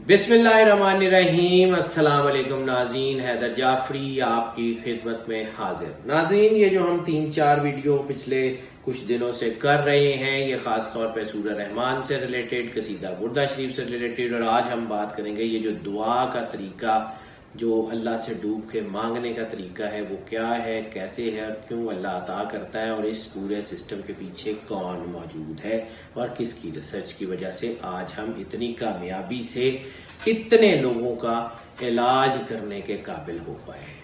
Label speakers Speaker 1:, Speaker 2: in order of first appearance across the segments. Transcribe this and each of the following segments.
Speaker 1: بسم اللہ الرحمن الرحیم۔ السلام علیکم ناظرین، حیدر جعفری آپ کی خدمت میں حاضر۔ ناظرین، یہ جو ہم 3-4 ویڈیو پچھلے کچھ دنوں سے کر رہے ہیں، یہ خاص طور پہ سورہ رحمان سے ریلیٹڈ، قصیدہ بردہ شریف سے ریلیٹڈ، اور آج ہم بات کریں گے یہ جو دعا کا طریقہ، جو اللہ سے ڈوب کے مانگنے کا طریقہ ہے، وہ کیا ہے، کیسے ہے اور کیوں اللہ عطا کرتا ہے، اور اس پورے سسٹم کے پیچھے کون موجود ہے اور کس کی ریسرچ کی وجہ سے آج ہم اتنی کامیابی سے اتنے لوگوں کا علاج کرنے کے قابل ہو پائے ہیں۔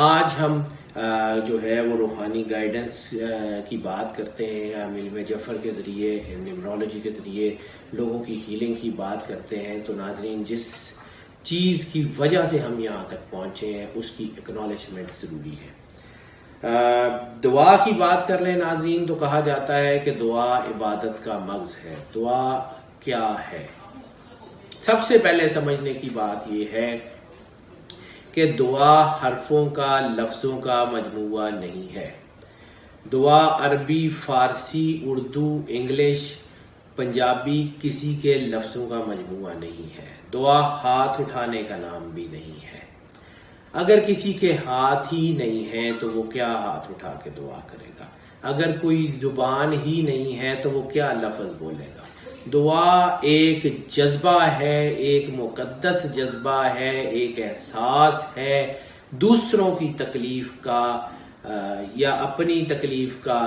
Speaker 1: آج ہم جو ہے وہ روحانی گائیڈنس کی بات کرتے ہیں، ہم علم جفر کے ذریعے، نیورولوجی کے ذریعے لوگوں کی ہیلنگ کی بات کرتے ہیں۔ تو ناظرین، جس چیز کی وجہ سے ہم یہاں تک پہنچے ہیں اس کی اکنالجمنٹ ضروری ہے۔ دعا کی بات کر لیں ناظرین، تو کہا جاتا ہے کہ دعا عبادت کا مغز ہے۔ دعا کیا ہے؟ سب سے پہلے سمجھنے کی بات یہ ہے کہ دعا حرفوں کا، لفظوں کا مجموعہ نہیں ہے۔ دعا عربی، فارسی، اردو، انگلش، پنجابی کسی کے لفظوں کا مجموعہ نہیں ہے۔ دعا ہاتھ اٹھانے کا نام بھی نہیں ہے۔ اگر کسی کے ہاتھ ہی نہیں ہیں تو وہ کیا ہاتھ اٹھا کے دعا کرے گا؟ اگر کوئی زبان ہی نہیں ہے تو وہ کیا لفظ بولے گا؟ دعا ایک جذبہ ہے، ایک مقدس جذبہ ہے، ایک احساس ہے دوسروں کی تکلیف کا یا اپنی تکلیف کا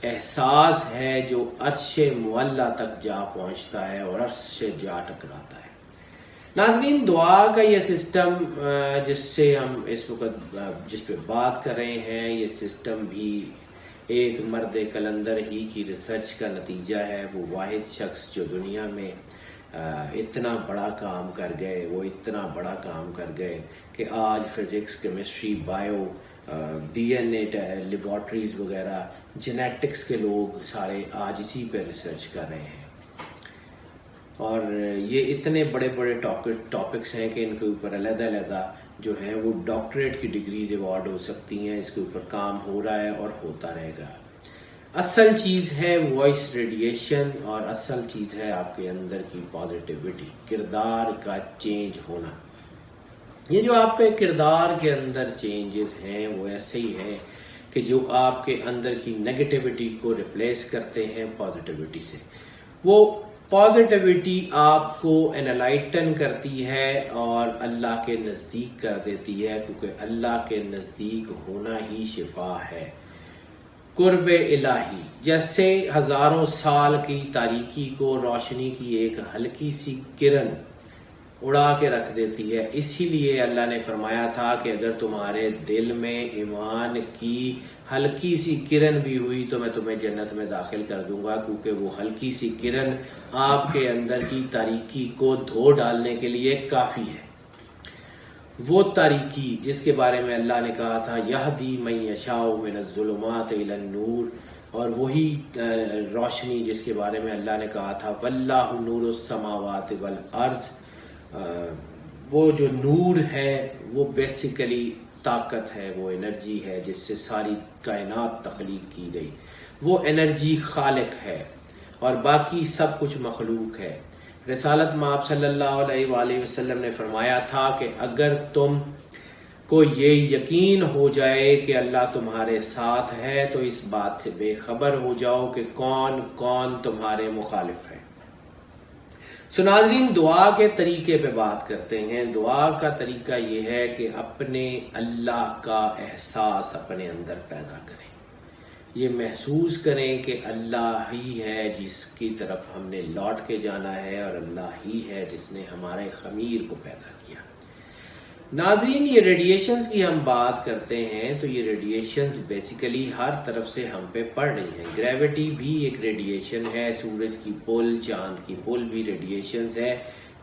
Speaker 1: احساس ہے، جو عرش معلیٰ تک جا پہنچتا ہے اور عرش سے جا ٹکراتا ہے۔ ناظرین، دعا کا یہ سسٹم جس سے ہم اس وقت جس پہ بات کر رہے ہیں، یہ سسٹم بھی ایک مرد کلندر ہی کی ریسرچ کا نتیجہ ہے۔ وہ واحد شخص جو دنیا میں اتنا بڑا کام کر گئے، وہ اتنا بڑا کام کر گئے کہ آج physics, chemistry, bio, D N A laboratories وغیرہ، جینیٹکس کے لوگ سارے آج اسی پہ ریسرچ کر رہے ہیں۔ اور یہ اتنے بڑے بڑے ٹاپکس ہیں کہ ان کے اوپر علیحدہ علیحدہ جو ہے وہ ڈاکٹریٹ کی ڈگریز ایوارڈ ہو سکتی ہیں۔ اس کے اوپر کام ہو رہا ہے اور ہوتا رہے گا۔ اصل چیز ہے وائس ریڈیشن، اور اصل چیز ہے آپ کے اندر کی پازیٹیوٹی، کردار کا چینج ہونا۔ یہ جو آپ کے کردار کے اندر چینجز ہیں وہ ایسے ہی ہیں کہ جو آپ کے اندر کی نیگیٹیوٹی کو ریپلیس کرتے ہیں پازیٹیوٹی سے۔ وہ پازیٹیوٹی آپ کو انلائٹن کرتی ہے اور اللہ کے نزدیک کر دیتی ہے، کیونکہ اللہ کے نزدیک ہونا ہی شفا ہے، قرب الہی۔ جیسے ہزاروں سال کی تاریکی کو روشنی کی ایک ہلکی سی کرن اڑا کے رکھ دیتی ہے، اسی لیے اللہ نے فرمایا تھا کہ اگر تمہارے دل میں ایمان کی ہلکی سی کرن بھی ہوئی تو میں تمہیں جنت میں داخل کر دوں گا، کیونکہ وہ ہلکی سی کرن آپ کے اندر کی تاریکی کو دھو ڈالنے کے لیے کافی ہے۔ وہ تاریکی جس کے بارے میں اللہ نے کہا تھا یہدی من یشاء من الظلمات الی النور، اور وہی روشنی جس کے بارے میں اللہ نے کہا تھا واللہ نور السماوات والارض، وہ جو نور ہے وہ بیسیکلی طاقت ہے، وہ انرجی ہے جس سے ساری کائنات تخلیق کی گئی۔ وہ انرجی خالق ہے اور باقی سب کچھ مخلوق ہے۔ رسالت مآب صلی اللہ علیہ وآلہ وسلم نے فرمایا تھا کہ اگر تم کو یہ یقین ہو جائے کہ اللہ تمہارے ساتھ ہے تو اس بات سے بے خبر ہو جاؤ کہ کون کون تمہارے مخالف ہے۔ سو ناظرین، دعا کے طریقے پہ بات کرتے ہیں۔ دعا کا طریقہ یہ ہے کہ اپنے اللہ کا احساس اپنے اندر پیدا کریں، یہ محسوس کریں کہ اللہ ہی ہے جس کی طرف ہم نے لوٹ کے جانا ہے، اور اللہ ہی ہے جس نے ہمارے خمیر کو پیدا کیا۔ ناظرین، یہ ریڈیشنز کی ہم بات کرتے ہیں تو یہ ریڈیشنز بیسیکلی ہر طرف سے ہم پہ پڑ رہی ہیں۔ گریوٹی بھی ایک ریڈیشن ہے، سورج کی پل، چاند کی پل بھی ریڈیشنز ہے،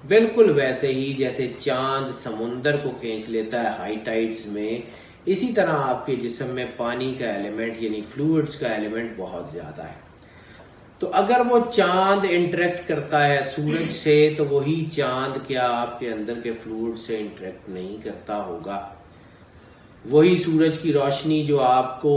Speaker 1: بالکل ویسے ہی جیسے چاند سمندر کو کھینچ لیتا ہے ہائی ٹائڈز میں، اسی طرح آپ کے جسم میں پانی کا ایلیمنٹ یعنی فلوئڈز کا ایلیمنٹ بہت زیادہ ہے۔ تو اگر وہ چاند انٹریکٹ کرتا ہے سورج سے تو وہی چاند کیا آپ کے اندر کے فلوئڈ سے انٹریکٹ نہیں کرتا ہوگا؟ وہی سورج کی روشنی جو آپ کو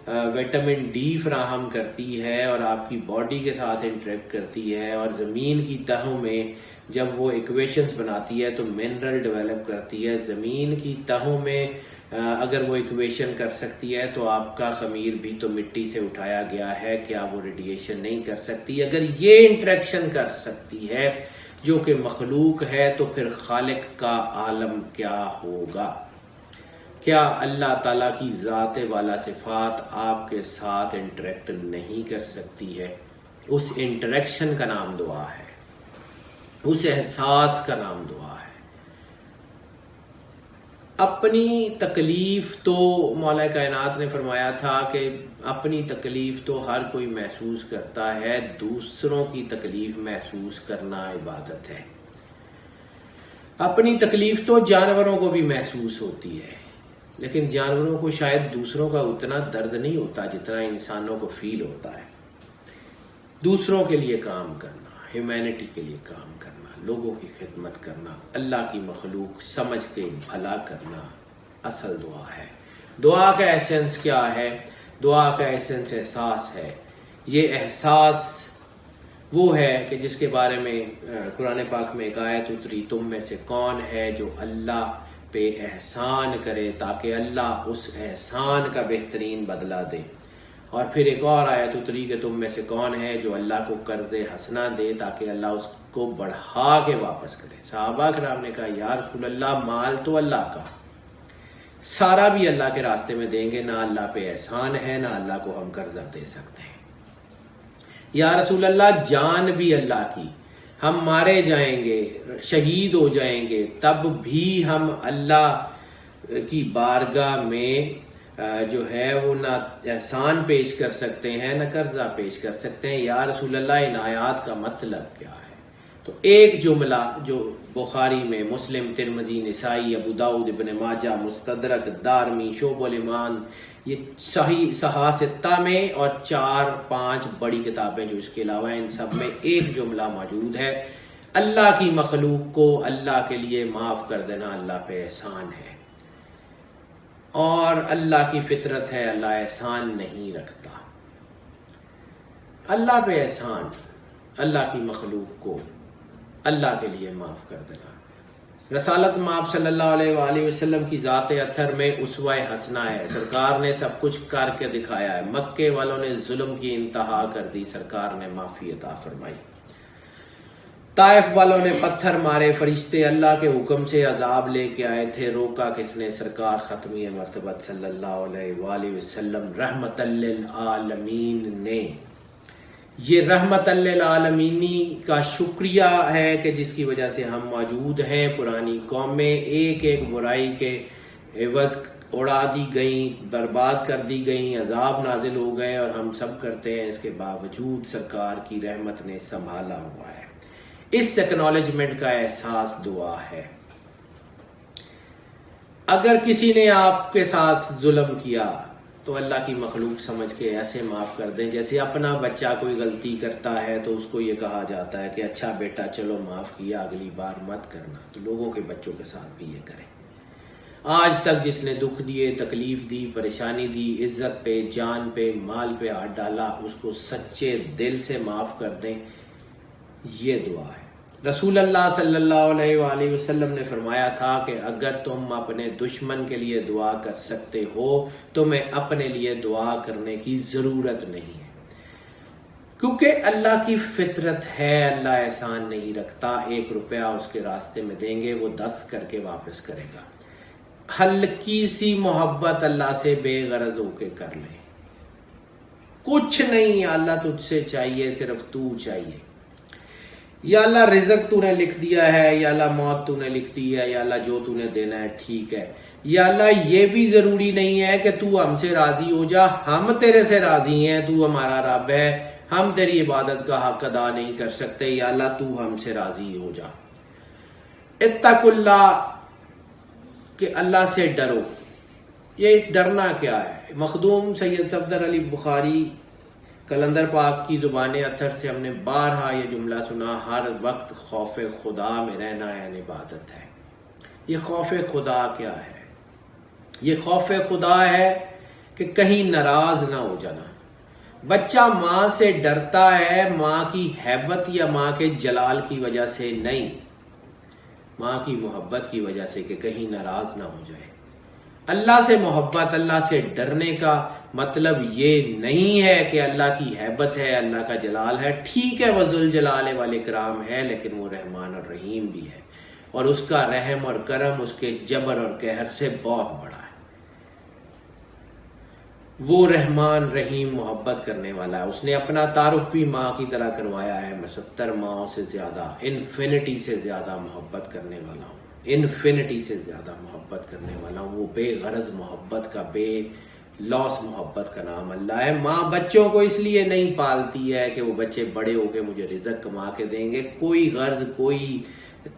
Speaker 1: وٹامن ڈی فراہم کرتی ہے اور آپ کی باڈی کے ساتھ انٹریکٹ کرتی ہے، اور زمین کی تہوں میں جب وہ ایکویشنز بناتی ہے تو منرل ڈیولپ کرتی ہے. زمین کی تہوں میں اگر وہ ایکویشن کر سکتی ہے تو آپ کا خمیر بھی تو مٹی سے اٹھایا گیا ہے، کیا وہ ریڈیشن نہیں کر سکتی؟ اگر یہ انٹریکشن کر سکتی ہے جو کہ مخلوق ہے تو پھر خالق کا عالم کیا ہوگا؟ کیا اللہ تعالیٰ کی ذات والا صفات آپ کے ساتھ انٹریکٹ نہیں کر سکتی ہے؟ اس انٹریکشن کا نام دعا ہے، اس احساس کا نام دعا ہے. اپنی تکلیف تو مولا کائنات نے فرمایا تھا کہ اپنی تکلیف تو ہر کوئی محسوس کرتا ہے، دوسروں کی تکلیف محسوس کرنا عبادت ہے. اپنی تکلیف تو جانوروں کو بھی محسوس ہوتی ہے، لیکن جانوروں کو شاید دوسروں کا اتنا درد نہیں ہوتا جتنا انسانوں کو فیل ہوتا ہے. دوسروں کے لیے کام کرنا، ہیومینٹی کے لیے کام کرنا، لوگوں کی خدمت کرنا، اللہ کی مخلوق سمجھ کے بھلا کرنا اصل دعا ہے. دعا کا ایسنس کیا ہے؟ دعا کا ایسنس احساس ہے. یہ احساس وہ ہے کہ جس کے بارے میں قرآن پاک میں ایک آیت اتری، تم میں سے کون ہے جو اللہ پہ احسان کرے تاکہ اللہ اس احسان کا بہترین بدلہ دے. اور پھر ایک اور آیت اتری کہ تم میں سے کون ہے جو اللہ کو قرض حسنہ دے تاکہ اللہ اس کو بڑھا کے واپس کرے. صحابہ کرام نے کہا یا رسول اللہ، مال تو اللہ کا، سارا بھی اللہ کے راستے میں دیں گے، نہ اللہ پہ احسان ہے نہ اللہ کو ہم قرضہ دے سکتے ہیں. یا رسول اللہ، جان بھی اللہ کی، ہم مارے جائیں گے، شہید ہو جائیں گے، تب بھی ہم اللہ کی بارگاہ میں جو ہے وہ نہ احسان پیش کر سکتے ہیں نہ قرضہ پیش کر سکتے ہیں. یا رسول اللہ، ان آیات کا مطلب کیا ہے؟ تو ایک جملہ جو بخاری میں، مسلم، ترمذی، نسائی، ابو داؤد، ابن ماجہ، مستدرک، دارمی، شعب الایمان، یہ صحیح ستہ میں، اور 4-5 بڑی کتابیں جو اس کے علاوہ ہیں، ان سب میں ایک جملہ موجود ہے، اللہ کی مخلوق کو اللہ کے لیے معاف کر دینا اللہ پہ احسان ہے. اور اللہ کی فطرت ہے، اللہ احسان نہیں رکھتا. اللہ پہ احسان، اللہ کی مخلوق کو اللہ کے لیے معاف کر دینا. رسالت مآب صلی اللہ علیہ وآلہ وسلم کی ذات اطہر میں اسوہ حسنہ ہے. سرکار نے سب کچھ کر کے دکھایا ہے. مکے والوں نے ظلم کی انتہا کر دی، سرکار نے معافی عطا فرمائی. طائف والوں نے پتھر مارے، فرشتے اللہ کے حکم سے عذاب لے کے آئے تھے، روکا کس نے؟ سرکار ختمی مرتبت صلی اللہ علیہ وآلہ وسلم رحمت للعالمین نے. یہ رحمت للعالمینی کا شکریہ ہے کہ جس کی وجہ سے ہم موجود ہیں. پرانی قومیں ایک ایک برائی کے عوض اڑا دی گئیں، برباد کر دی گئیں، عذاب نازل ہو گئے، اور ہم سب کرتے ہیں. اس کے باوجود سرکار کی رحمت نے سنبھالا ہوا ہے. اس ایکنالجمنٹ کا احساس دعا ہے. اگر کسی نے آپ کے ساتھ ظلم کیا تو اللہ کی مخلوق سمجھ کے ایسے معاف کر دیں جیسے اپنا بچہ کوئی غلطی کرتا ہے تو اس کو یہ کہا جاتا ہے کہ اچھا بیٹا چلو معاف کیا، اگلی بار مت کرنا. تو لوگوں کے بچوں کے ساتھ بھی یہ کریں. آج تک جس نے دکھ دیے، تکلیف دی، پریشانی دی، عزت پہ، جان پہ، مال پہ ہاتھ ڈالا، اس کو سچے دل سے معاف کر دیں. یہ دعا ہے. رسول اللہ صلی اللہ علیہ وآلہ وسلم نے فرمایا تھا کہ اگر تم اپنے دشمن کے لیے دعا کر سکتے ہو تو میں اپنے لیے دعا کرنے کی ضرورت نہیں ہے، کیونکہ اللہ کی فطرت ہے، اللہ احسان نہیں رکھتا. 1 روپیہ اس کے راستے میں دیں گے، وہ 10 کر کے واپس کرے گا. ہلکی سی محبت اللہ سے بے غرض ہو کے کر لیں. کچھ نہیں، اللہ تجھ سے چاہیے، صرف تو چاہیے. یا اللہ رزق تو نے لکھ دیا ہے، یا اللہ موت تو نے لکھ دی ہے، یا اللہ جو تو نے دینا ہے ٹھیک ہے. یا اللہ یہ بھی ضروری نہیں ہے کہ تو ہم سے راضی ہو جا، ہم تیرے سے راضی ہیں، تو ہمارا رب ہے، ہم تیری عبادت کا حق ادا نہیں کر سکتے. یا اللہ تو ہم سے راضی ہو جا. اتق اللہ، کہ اللہ سے ڈرو. یہ ڈرنا کیا ہے؟ مخدوم سید صفدر علی بخاری کلندر پاک کی زبان اطہر سے ہم نے بارہا یہ جملہ سنا، ہر وقت خوف خدا میں رہنا یعنی عبادت ہے. یہ خوف خدا کیا ہے؟ یہ خوف خدا ہے کہ کہیں ناراض نہ ہو جانا. بچہ ماں سے ڈرتا ہے ماں کی ہیبت یا ماں کے جلال کی وجہ سے نہیں، ماں کی محبت کی وجہ سے کہ کہیں ناراض نہ ہو جائے۔ اللہ سے محبت، اللہ سے ڈرنے کا مطلب یہ نہیں ہے کہ اللہ کی ہیبت ہے، اللہ کا جلال ہے۔ ٹھیک ہے وہ ذوالجلال والاکرام ہے، لیکن وہ رحمان اور رحیم بھی ہے، اور اس کا رحم اور کرم اس کے جبر اور قہر سے بہت بڑا ہے۔ وہ رحمان رحیم محبت کرنے والا ہے۔ اس نے اپنا تعارف بھی ماں کی طرح کروایا ہے، میں 70 ماؤں سے زیادہ، انفینٹی سے زیادہ محبت کرنے والا ہوں، انفینٹی سے زیادہ محبت کرنے والا ہوں۔ وہ بے غرض محبت کا، بے لوس محبت کا نام اللہ ہے۔ ماں بچوں کو اس لیے نہیں پالتی ہے کہ وہ بچے بڑے ہو کے مجھے رزق کما کے دیں گے، کوئی غرض، کوئی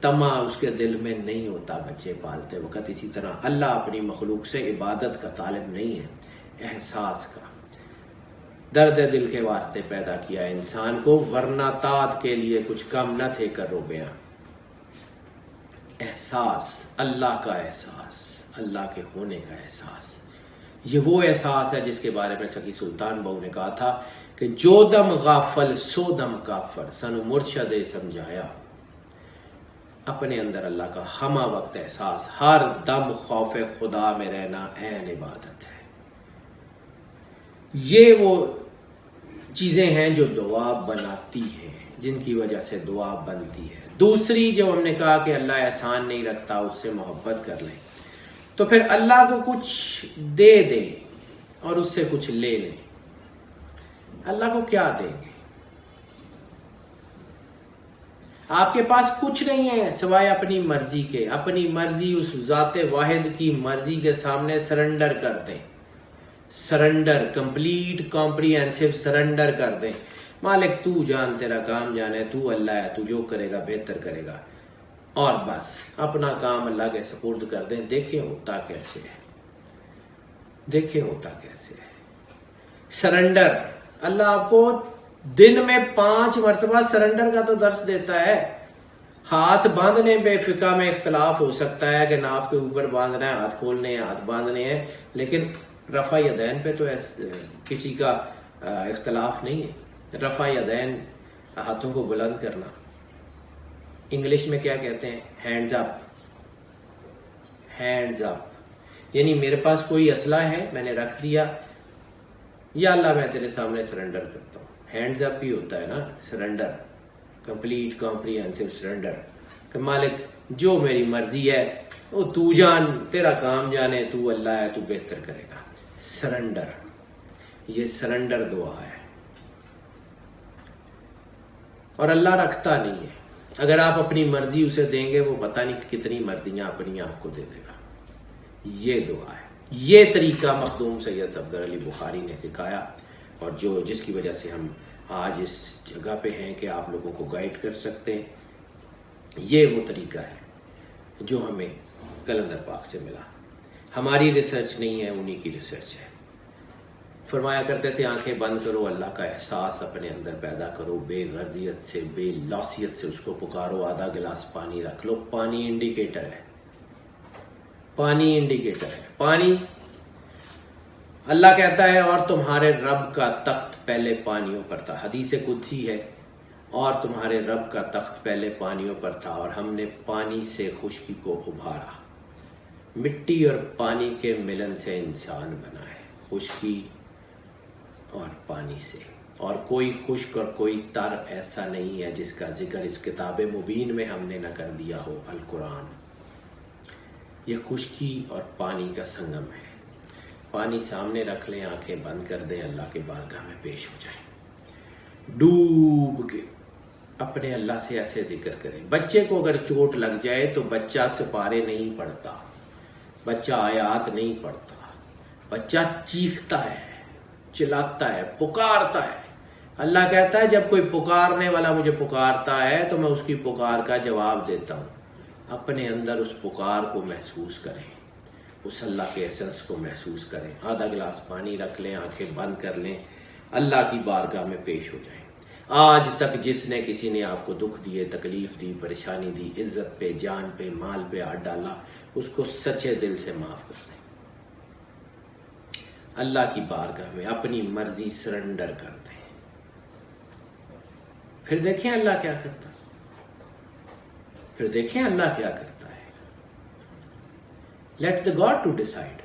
Speaker 1: طمع اس کے دل میں نہیں ہوتا بچے پالتے وقت۔ اسی طرح اللہ اپنی مخلوق سے عبادت کا طالب نہیں ہے، احساس کا۔ درد دل کے واسطے پیدا کیا انسان کو، ورنہ طاعت کے لیے کچھ کم نہ تھے کرو بیاں۔ احساس، اللہ کا احساس، اللہ کے ہونے کا احساس، یہ وہ احساس ہے جس کے بارے میں سکی سلطان بہو نے کہا تھا کہ جو دم غافل سو دم کافر، سنو مرشد سمجھایا۔ اپنے اندر اللہ کا ہمہ وقت احساس، ہر دم خوف خدا میں رہنا عین عبادت ہے۔ یہ وہ چیزیں ہیں جو دعا بناتی ہیں، جن کی وجہ سے دعا بنتی ہے۔ دوسری جو ہم نے کہا کہ اللہ احسان نہیں رکھتا، اس سے محبت کر لیں، تو پھر اللہ کو کچھ دے دیں اور اس سے کچھ لے لیں۔ اللہ کو کیا دیں گے؟ آپ کے پاس کچھ نہیں ہے سوائے اپنی مرضی کے، اپنی مرضی اس ذات واحد کی مرضی کے سامنے سرنڈر کر دیں، سرنڈر، کمپلیٹ کمپریہنسو سرنڈر کر دیں۔ مالک تو جان، تیرا کام جانے، تو اللہ ہے، تو جو کرے گا بہتر کرے گا، اور بس اپنا کام اللہ کے سپرد کر دیں۔ دیکھیں ہوتا کیسے ہے، دیکھیں ہوتا کیسے ہے۔ سرنڈر، اللہ آپ کو دن میں 5 مرتبہ سرنڈر کا تو درس دیتا ہے۔ ہاتھ باندھنے پہ فقہ میں اختلاف ہو سکتا ہے کہ ناف کے اوپر باندھنا ہے، ہاتھ کھولنے ہیں، ہاتھ باندھنے ہیں، لیکن رفع یدین پہ تو کسی کا اختلاف نہیں ہے۔ رفع یدین، ہاتھوں کو بلند کرنا، انگلش میں کیا کہتے ہیں؟ ہینڈز اپ، ہینڈز اپ، یعنی میرے پاس کوئی اسلحہ ہے، میں نے رکھ دیا، یا اللہ میں تیرے سامنے سرنڈر کرتا ہوں۔ ہینڈز اپ ہی ہوتا ہے نا سرنڈر، کمپلیٹ کمپریہنسو سرنڈر، کہ مالک جو میری مرضی ہے وہ تو جان، تیرا کام جانے، تو اللہ ہے، تو بہتر کرے گا۔ سرنڈر، یہ سرنڈر دعا ہے، اور اللہ رکھتا نہیں ہے۔ اگر آپ اپنی مرضی اسے دیں گے، وہ پتہ نہیں کتنی مرضیاں اپنی آپ کو دے دے گا۔ یہ دعا ہے، یہ طریقہ مخدوم سید صفدر علی بخاری نے سکھایا، اور جس کی وجہ سے ہم آج اس جگہ پہ ہیں کہ آپ لوگوں کو گائیڈ کر سکتے ہیں۔ یہ وہ طریقہ ہے جو ہمیں کلندر پاک سے ملا، ہماری ریسرچ نہیں ہے، انہی کی ریسرچ ہے۔ فرمایا کرتے تھے آنکھیں بند کرو، اللہ کا احساس اپنے اندر پیدا کرو، بے غرضیت سے، بے لوثیت سے اس کو پکارو۔ آدھا گلاس پانی رکھ لو، پانی انڈیکیٹر ہے، پانی انڈیکیٹر ہے۔ پانی، اللہ کہتا ہے اور تمہارے رب کا تخت پہلے پانیوں پر تھا، حدیث قدسی ہے، اور تمہارے رب کا تخت پہلے پانیوں پر تھا، اور ہم نے پانی سے خشکی کو ابھارا۔ مٹی اور پانی کے ملن سے انسان بنا ہے، خشکی اور پانی سے، اور کوئی خشک اور کوئی تر ایسا نہیں ہے جس کا ذکر اس کتاب مبین میں ہم نے نہ کر دیا ہو، القرآن۔ یہ خشکی اور پانی کا سنگم ہے۔ پانی سامنے رکھ لیں، آنکھیں بند کر دیں، اللہ کے بارگاہ میں پیش ہو جائیں، ڈوب کے اپنے اللہ سے ایسے ذکر کریں۔ بچے کو اگر چوٹ لگ جائے تو بچہ سپارے نہیں پڑھتا، بچہ آیات نہیں پڑھتا، بچہ چیختا ہے، چلاتا ہے، پکارتا ہے۔ اللہ کہتا ہے جب کوئی پکارنے والا مجھے پکارتا ہے تو میں اس کی پکار کا جواب دیتا ہوں۔ اپنے اندر اس پکار کو محسوس کریں، اس اللہ کے ایسنس کو محسوس کریں۔ آدھا گلاس پانی رکھ لیں، آنکھیں بند کر لیں، اللہ کی بارگاہ میں پیش ہو جائیں۔ آج تک جس نے کسی نے آپ کو دکھ دیے، تکلیف دی، پریشانی دی، عزت پہ، جان پہ، مال پہ ہاتھ ڈالا، اس کو سچے دل سے معاف کر دیں۔ اللہ کی بارگاہ میں اپنی مرضی سرنڈر کر دیں، پھر دیکھیں اللہ کیا کرتا ہے، پھر دیکھیں اللہ کیا کرتا ہے۔ Let the God to decide.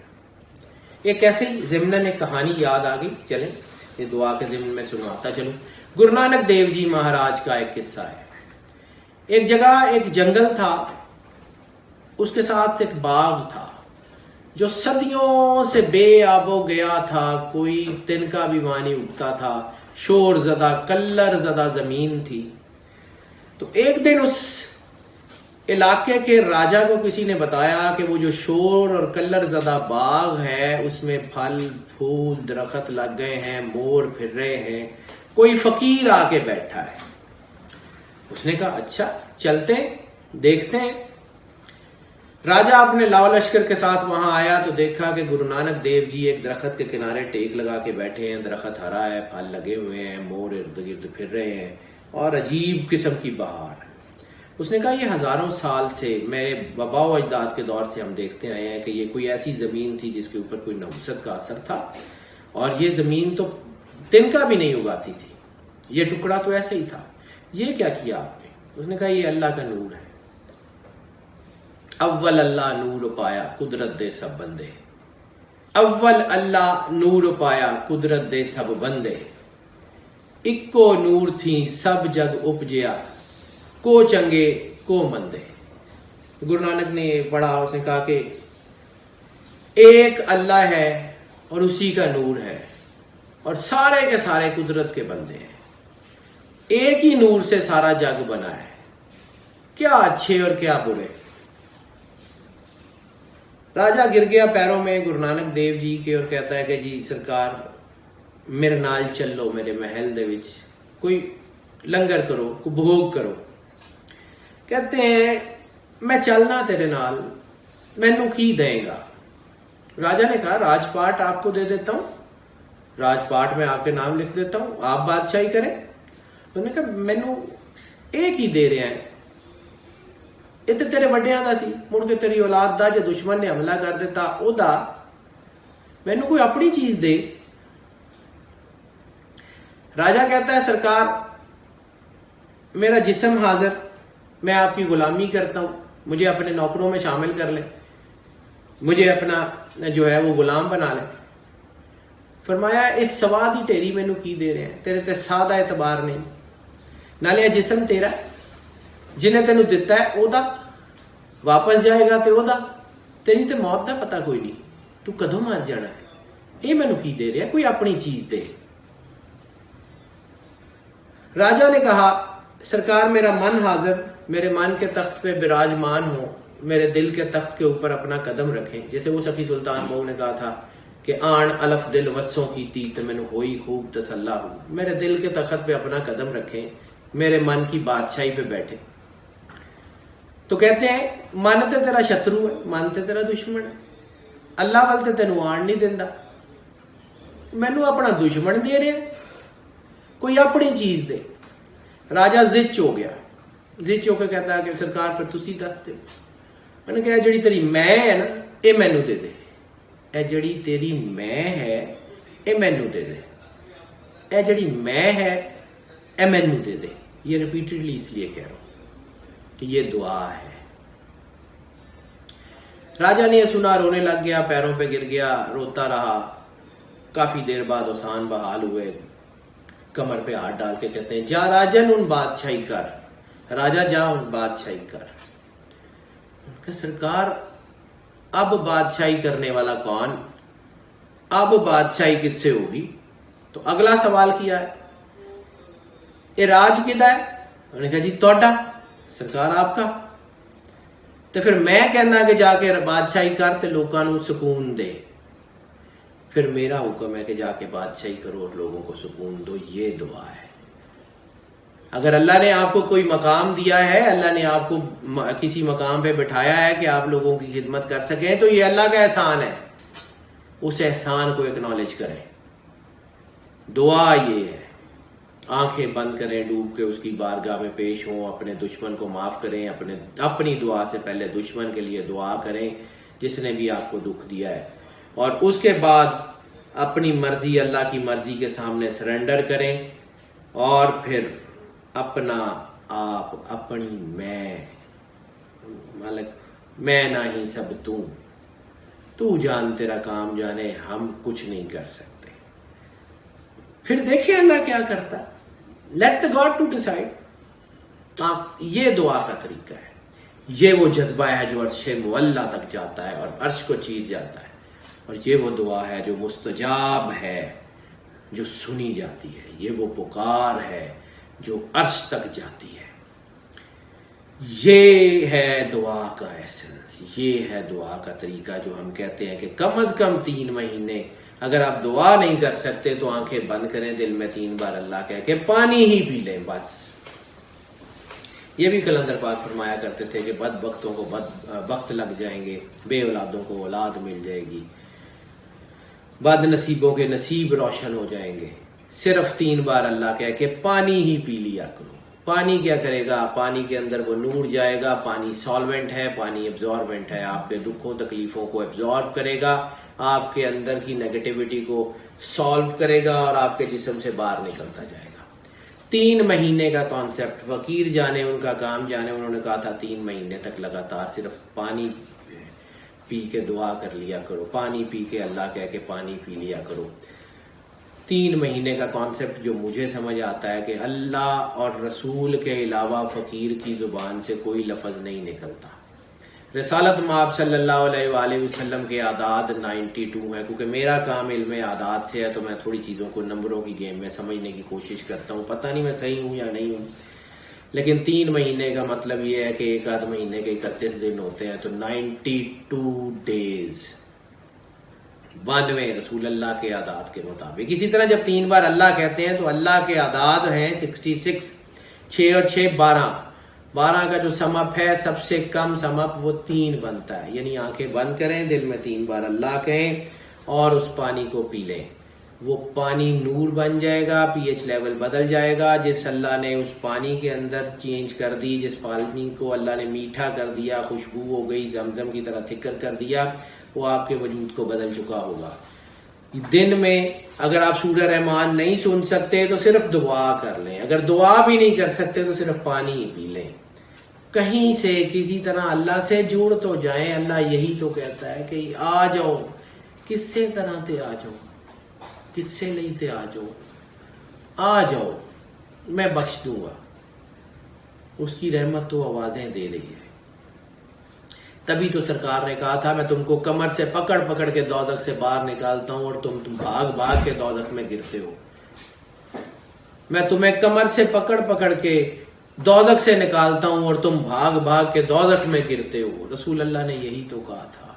Speaker 1: ایک ایسے ہی ضمن ایک کہانی یاد آ گئی، چلیں یہ دعا کے ضمن میں سناتا چلوں۔ گرو نانک دیو جی مہاراج کا ایک قصہ ہے۔ ایک جگہ ایک جنگل تھا، اس کے ساتھ ایک باغ تھا جو صدیوں سے بے آب و گیا تھا، کوئی تنکا بھی وہاں نہیں اگتا تھا، شور زدہ کلر زدہ زمین تھی۔ تو ایک دن اس علاقے کے راجا کو کسی نے بتایا کہ وہ جو شور اور کلر زدہ باغ ہے اس میں پھل پھول درخت لگ گئے ہیں، مور پھر رہے ہیں، کوئی فقیر آ کے بیٹھا ہے۔ اس نے کہا اچھا چلتے دیکھتے ہیں۔ راجا اپنے لاؤ لشکر کے ساتھ وہاں آیا تو دیکھا کہ گرو نانک دیو جی ایک درخت کے کنارے ٹیک لگا کے بیٹھے ہیں، درخت ہرا ہے، پھل لگے ہوئے ہیں، مور ارد گرد پھر رہے ہیں اور عجیب قسم کی بہار ہے۔ اس نے کہا یہ ہزاروں سال سے میرے بابا و اجداد کے دور سے ہم دیکھتے آئے ہیں کہ یہ کوئی ایسی زمین تھی جس کے اوپر کوئی نحوست کا اثر تھا، اور یہ زمین تو تنکا بھی نہیں اگاتی تھی، یہ ٹکڑا تو ایسے ہی تھا، یہ کیا کیا آپ نے؟ اس نے کہا یہ اللہ کا نور ہے۔ اول اللہ نور پایا قدرت دے سب بندے، اول اللہ نور پایا قدرت دے سب بندے، اکو نور تھی سب جگ اپجیا، کو چنگے کو مندے۔ گرو نانک نے پڑھا، اس نے کہا کہ ایک اللہ ہے اور اسی کا نور ہے، اور سارے کے سارے قدرت کے بندے ہیں، ایک ہی نور سے سارا جگ بنا ہے، کیا اچھے اور کیا برے۔ راجا گر گیا پیروں میں گرو نانک دیو جی کے اور کہتا ہے کہ جی سرکار میرے نال چلو، میرے محل دے وچ کوئی لنگر کرو، کوئی بھوگ کرو۔ کہتے ہیں میں چلنا تیرے نال، مینوں کی دیں گا؟ راجا نے کہا راج پاٹ آپ کو دے دیتا ہوں، راج پاٹ میں آپ کے نام لکھ دیتا ہوں، آپ بادشاہی کریں۔ انہوں نے کہا مینوں ایک ہی دے رہے ہیں، یہ تو تیرے وڈیاں دا سی، مڑ کے تیری اولاد دا، جے دشمن نے حملہ کر دیتا او دا، مینوں کوئی اپنی چیز دے۔ راجا کہتا ہے سرکار میرا جسم حاضر، میں آپ کی غلامی کرتا ہوں، مجھے اپنے نوکروں میں شامل کر لیں، مجھے اپنا جو ہے وہ غلام بنا لیں۔ فرمایا اس سواد ہی ٹیری مینوں کی دے رہے ہیں، تیرے تے سادہ اعتبار نہیں، نالے جسم تیرا جنہیں تینوں دتا ہے او دا، واپس جائے گا تے او دا، تیری تے موت دا پتہ کوئی نہیں، تو کدوں مر جانا ہے، یہ مینوں کی دے رہا ہے، کوئی اپنی چیز دے۔ راجا نے کہا سرکار میرا من حاضر، میرے من کے تخت پہ براجمان ہو، میرے دل کے تخت کے اوپر اپنا قدم رکھیں، جیسے وہ سخی سلطان بہو نے کہا تھا کہ آن الف دل وسوں کی تیت میں ہوئی خوب تسلا ہو، میرے دل کے تخت پہ اپنا قدم رکھیں، میرے من کی بادشاہی پہ بیٹھے۔ تو کہتے ہیں من تے تیرا شترو ہے، من تے تیرا دشمن ہے، اللہ وال تے تینوں آن نہیں دیندا، مینوں اپنا دشمن دے رہے ہیں، کوئی اپنی چیز دے۔ راجا زچ ہو گیا، زچ ہو کے کہتا ہے کہ سرکار پھر تسی دس دے۔ میں نے کہا جڑی تیری میں ہے نا یہ مینوں دے دے، اے جڑی تیری میں ہے یہ مینوں دے دے، اے جڑی میں ہے اے مینوں دے دے۔ یہ ریپیٹڈلی اس لیے کہہ رہا ہوں کہ یہ دعا ہے۔ راجا نے یہ سنا، رونے لگ گیا، پیروں پہ گر گیا، روتا رہا۔ کافی دیر بعد حسان بحال ہوئے، کمر پہ ہاتھ ڈال کے کہتے ہیں جا راجن ان بادشاہی کر، راجا جا ان بادشاہی کر۔ کہ سرکار اب بادشاہی کرنے والا کون، اب بادشاہی کس سے ہوگی؟ تو اگلا سوال کیا ہے یہ راج کدا ہے؟ انہوں نے کہا جی توڑا، سرکار آپ کا۔ تو پھر میں کہنا کہ جا کے بادشاہی کر تے لوگوں کو سکون دے، پھر میرا حکم ہے کہ جا کے بادشاہی کرو اور لوگوں کو سکون دو۔ یہ دعا ہے۔ اگر اللہ نے آپ کو کوئی مقام دیا ہے، اللہ نے آپ کو کسی مقام پہ بٹھایا ہے کہ آپ لوگوں کی خدمت کر سکیں، تو یہ اللہ کا احسان ہے، اس احسان کو اکنالج کریں۔ دعا یہ ہے، آنکھیں بند کریں، ڈوب کے اس کی بارگاہ میں پیش ہوں، اپنے دشمن کو معاف کریں، اپنی دعا سے پہلے دشمن کے لیے دعا کریں جس نے بھی آپ کو دکھ دیا ہے، اور اس کے بعد اپنی مرضی اللہ کی مرضی کے سامنے سرنڈر کریں اور پھر اپنا آپ اپنی میں مالک میں نہیں سب تو جان تیرا کام جانے ہم کچھ نہیں کر سکتے. پھر دیکھیں اللہ کیا کرتا. Let the God to decide. یہ دعا کا طریقہ ہے. یہ وہ جذبہ ہے جو عرش معلیٰ تک جاتا ہے اور عرش کو چیر جاتا ہے. اور یہ وہ دعا ہے جو مستجاب ہے، جو سنی جاتی ہے. یہ وہ پکار ہے جو عرش تک جاتی ہے. یہ ہے دعا کا ایسنس، یہ ہے دعا کا طریقہ جو ہم کہتے ہیں کہ کم از کم 3 مہینے اگر آپ دعا نہیں کر سکتے تو آنکھیں بند کریں، دل میں 3 بار اللہ کہہ کے پانی ہی پی لیں بس. یہ بھی کلندر پاک فرمایا کرتے تھے کہ بدبختوں کو بخت لگ جائیں گے، بے اولادوں کو اولاد مل جائے گی، بد نصیبوں کے نصیب روشن ہو جائیں گے. صرف 3 بار اللہ کہہ کے پانی ہی پی لیا کرو. پانی کیا کرے گا؟ پانی کے اندر وہ نور جائے گا. پانی سالوینٹ ہے، پانی ایبزاربنٹ ہے. آپ کے دکھوں تکلیفوں کو ایبزارب کرے گا، آپ کے اندر کی نیگیٹیوٹی کو سالو کرے گا اور آپ کے جسم سے باہر نکلتا جائے گا. 3 مہینے کا کانسیپٹ فقیر جانے، ان کا کام جانے. انہوں نے کہا تھا 3 مہینے تک لگاتار صرف پانی پی کے دعا کر لیا کرو، پانی پی کے اللہ کہہ کے پانی پی لیا کرو. 3 مہینے کا کانسیپٹ جو مجھے سمجھ آتا ہے کہ اللہ اور رسول کے علاوہ فقیر کی زبان سے کوئی لفظ نہیں نکلتا. رسالت مآب صلی اللہ علیہ وآلہ وسلم کے اعداد 92 ہیں. کیونکہ میرا کام علم اعداد سے ہے تو میں تھوڑی چیزوں کو نمبروں کی گیم میں سمجھنے کی کوشش کرتا ہوں. پتہ نہیں میں صحیح ہوں یا نہیں ہوں، لیکن 3 مہینے کا مطلب یہ ہے کہ 1 مہینے کے 31 دن ہوتے ہیں، تو 92 ڈیز 92 رسول اللہ کے اعداد کے مطابق. اسی طرح جب 3 بار اللہ کہتے ہیں تو اللہ کے اعداد ہیں 66. 6 اور 6 12. 12 کا جو سم اپ ہے سب سے کم سم اپ وہ 3 بنتا ہے. یعنی آنکھیں بند کریں، دل میں 3 بار اللہ کہیں اور اس پانی کو پی لیں. وہ پانی نور بن جائے گا، پی ایچ لیول بدل جائے گا. جس اللہ نے اس پانی کے اندر چینج کر دی، جس پانی کو اللہ نے میٹھا کر دیا، خوشبو ہو گئی، زمزم کی طرح تھکر کر دیا، وہ آپ کے وجود کو بدل چکا ہوگا. دن میں اگر آپ سورہ رحمان نہیں سن سکتے تو صرف دعا کر لیں. اگر دعا بھی نہیں کر سکتے تو صرف پانی ہی پی لیں. کہیں سے کسی طرح اللہ سے جڑ تو جائیں. اللہ یہی تو کہتا ہے کہ آ جاؤ، کس سے طرح تے آ جاؤ، کس سے لیتے آ جاؤ، آ جاؤ میں بخش دوں گا. اس کی رحمت تو آوازیں دے رہی ہے. تبھی تو سرکار نے کہا تھا میں تم کو کمر سے پکڑ پکڑ کے دوزخ سے باہر نکالتا ہوں اور تم بھاگ بھاگ کے دوزخ میں گرتے ہو. میں تمہیں کمر سے پکڑ پکڑ کے دوزخ سے نکالتا ہوں اور تم بھاگ بھاگ کے دوزخ میں گرتے ہو. رسول اللہ نے یہی تو کہا تھا.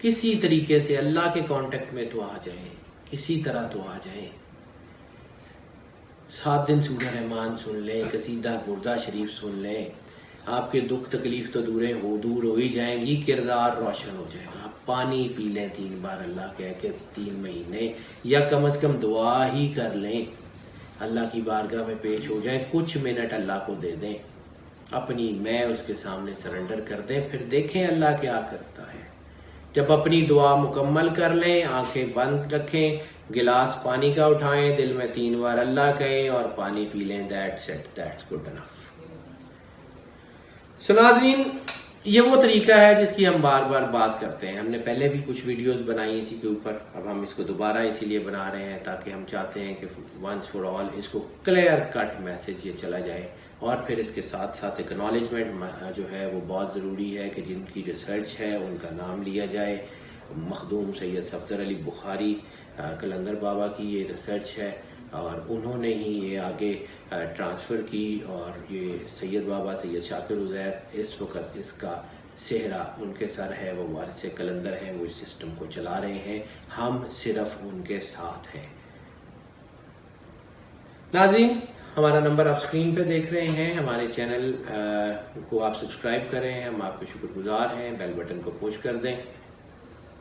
Speaker 1: کسی طریقے سے اللہ کے کانٹیکٹ میں تو آ جائیں، کسی طرح تو آ جائیں. 7 دن سورہ رحمان سن لیں، قصیدہ بردہ شریف سن لیں، آپ کے دکھ تکلیف تو دور ہو ہی جائیں گی، کردار روشن ہو جائے گا. پانی پی لیں 3 بار اللہ کہہ کے 3 مہینے، یا کم از کم دعا ہی کر لیں. اللہ کی بارگاہ میں پیش ہو جائیں، کچھ منٹ اللہ کو دے دیں، اپنی میں اس کے سامنے سرنڈر کر دیں. پھر دیکھیں اللہ کیا کرتا ہے. جب اپنی دعا مکمل کر لیں، آنکھیں بند رکھیں، گلاس پانی کا اٹھائیں، دل میں 3 بار اللہ کہیں اور پانی پی لیں. That's it, that's good enough. So ناظرین، یہ وہ طریقہ ہے جس کی ہم بار بار بات کرتے ہیں. ہم نے پہلے بھی کچھ ویڈیوز بنائی اسی کے اوپر. اب ہم اس کو دوبارہ اسی لیے بنا رہے ہیں تاکہ ہم چاہتے ہیں کہ ونس فار آل اس کو کلیئر کٹ میسج یہ چلا جائے. اور پھر اس کے ساتھ ساتھ اکنالجمنٹ جو ہے وہ بہت ضروری ہے کہ جن کی ریسرچ ہے ان کا نام لیا جائے. مخدوم سید صفدر علی بخاری کلندر بابا کی یہ ریسرچ ہے اور انہوں نے ہی یہ آگے ٹرانسفر کی. اور یہ سید بابا سید شاکر عزیر اس وقت اس کا صحرا ان کے سر ہے، وہ وارث کلندر ہیں، وہ اس سسٹم کو چلا رہے ہیں. ہم صرف ان کے ساتھ ہیں. ناظرین، ہمارا نمبر آپ اسکرین پہ دیکھ رہے ہیں. ہمارے چینل کو آپ سبسکرائب کریں، ہم آپ کے شکر گزار ہیں. بیل بٹن کو پوش کر دیں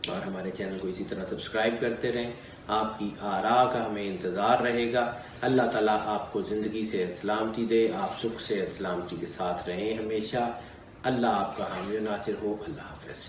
Speaker 1: اور ہمارے چینل کو اسی طرح سبسکرائب کرتے رہیں. آپ کی آراء کا ہمیں انتظار رہے گا. اللہ تعالیٰ آپ کو زندگی سے سلامتی دے، آپ سکھ سے سلامتی کے ساتھ رہیں ہمیشہ. اللہ آپ کا حامی و ناصر ہو. اللہ حافظ.